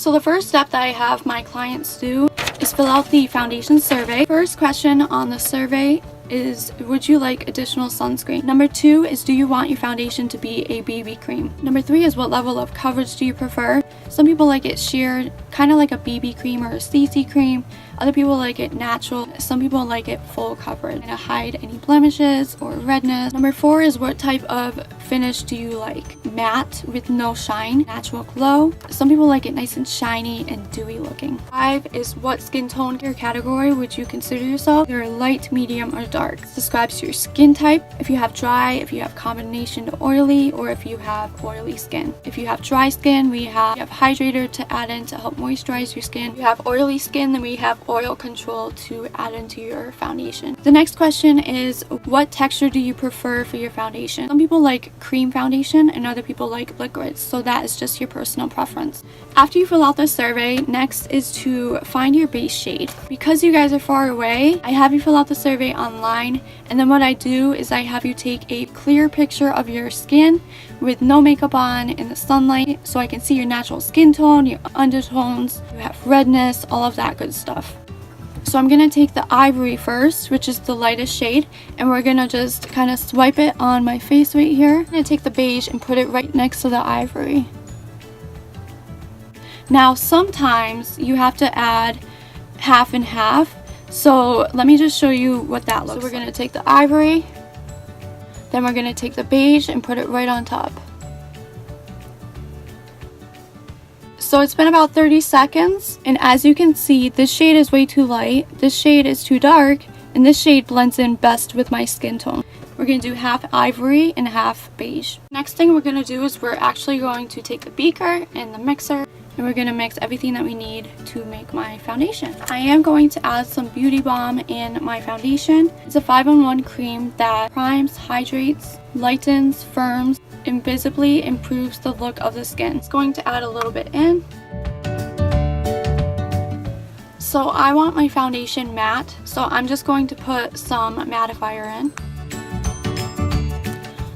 So the first step that I have my clients do is fill out the foundation survey. First question on the survey is, would you like additional sunscreen? Number 2 is, do you want your foundation to be a BB cream? Number 3 is, what level of coverage do you prefer? Some people like it sheer, kind of like a BB cream or a CC cream. Other people like it natural. Some people like it full coverage to hide any blemishes or redness. Number 4 is, what type of finish do you like? Matte with no shine, natural glow. Some people like it nice and shiny and dewy looking. 5 is, what skin tone or category would you consider yourself? You're light, medium, or dark. This describes your skin type. If you have dry, if you have combination to oily, or if you have oily skin. If you have dry skin, we have hydrator to add in to help moisturize your skin. If you have oily skin, then we have oil control to add into your foundation. The next question is, what texture do you prefer for your foundation? Some people like cream foundation and other people like liquids, so that is just your personal preference. After you fill out the survey, next is to find your base shade. Because you guys are far away, I have you fill out the survey online, and then what I do is I have you take a clear picture of your skin with no makeup on in the sunlight, so I can see your natural skin tone, your undertones, you have redness, all of that good stuff. So I'm going to take the ivory first, which is the lightest shade, and we're going to just kind of swipe it on my face right here. I'm going to take the beige and put it right next to the ivory. Now sometimes you have to add half and half, so let me just show you what that looks like. So we're going to take the ivory, then we're going to take the beige and put it right on top. So it's been about 30 seconds, and as you can see, this shade is way too light, this shade is too dark, and this shade blends in best with my skin tone. We're going to do half ivory and half beige. Next thing we're going to do is we're actually going to take the beaker and the mixer, and we're going to mix everything that we need to make my foundation. I am going to add some Beauty Balm in my foundation. It's a 5-in-1 cream that primes, hydrates, lightens, firms, and visibly improves the look of the skin. It's going to add a little bit in. So I want my foundation matte, so I'm just going to put some mattifier in.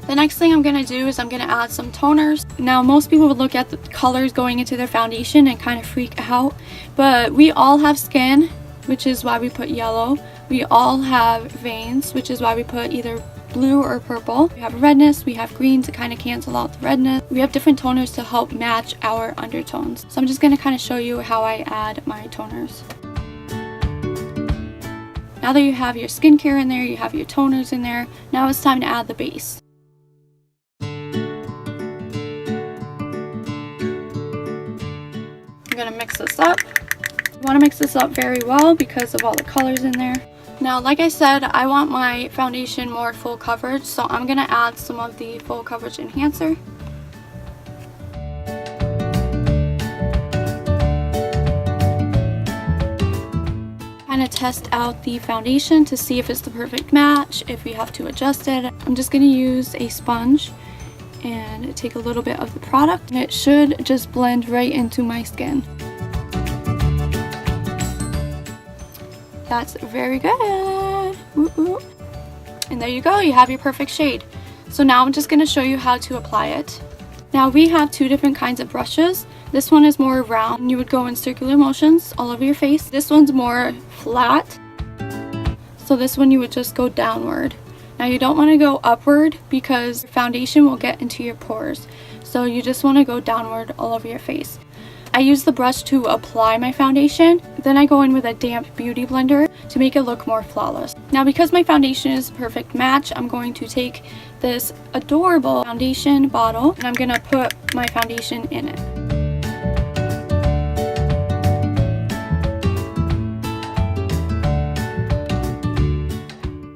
The next thing I'm going to do is I'm going to add some toners. Now most people would look at the colors going into their foundation and kind of freak out, but we all have skin, which is why we put yellow. We all have veins, which is why we put either blue or purple. We have redness, we have green to kind of cancel out the redness. We have different toners to help match our undertones. So I'm just going to kind of show you how I add my toners. Now that you have your skincare in there, you have your toners in there, now it's time to add the base. I'm going to mix this up. You want to mix this up very well because of all the colors in there. Now, like I said, I want my foundation more full coverage, so I'm going to add some of the full coverage enhancer. Kind of test out the foundation to see if it's the perfect match, if we have to adjust it. I'm just going to use a sponge and take a little bit of the product, and it should just blend right into my skin. That's very good. Ooh. And there you go, you have your perfect shade. So now I'm just going to show you how to apply it. Now we have two different kinds of brushes. This one is more round, you would go in circular motions all over your face. This one's more flat, so this one you would just go downward. Now you don't want to go upward because your foundation will get into your pores, so you just want to go downward all over your face. I use the brush to apply my foundation, then I go in with a damp beauty blender to make it look more flawless. Now because my foundation is a perfect match, I'm going to take this adorable foundation bottle and I'm going to put my foundation in it.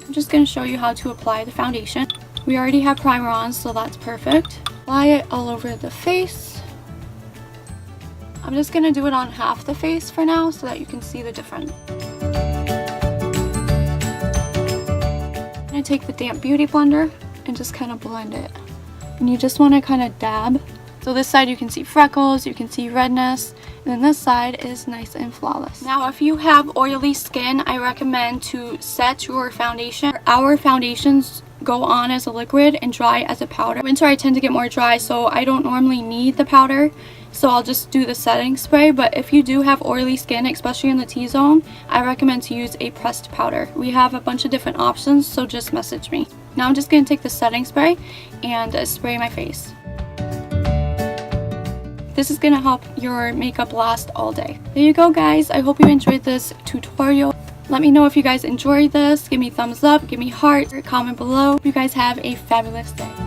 I'm just going to show you how to apply the foundation. We already have primer on, so that's perfect. Apply it all over the face. I'm just going to do it on half the face for now so that you can see the difference. I'm going to take the damp beauty blender and just kind of blend it. And you just want to kind of dab. So this side you can see freckles, you can see redness, and then this side is nice and flawless. Now if you have oily skin, I recommend to set your foundation. Our foundations go on as a liquid and dry as a powder. Winter I tend to get more dry, so I don't normally need the powder. so I'll just do the setting spray. But if you do have oily skin, especially in the T-zone, I recommend to use a pressed powder. We have a bunch of different options, so just message me. Now I'm just going to take the setting spray and spray my face. This is going to help your makeup last all day. There you go, guys. I hope you enjoyed this tutorial. Let me know if you guys enjoyed this. Give me thumbs up, give me heart, comment below. You guys have a fabulous day.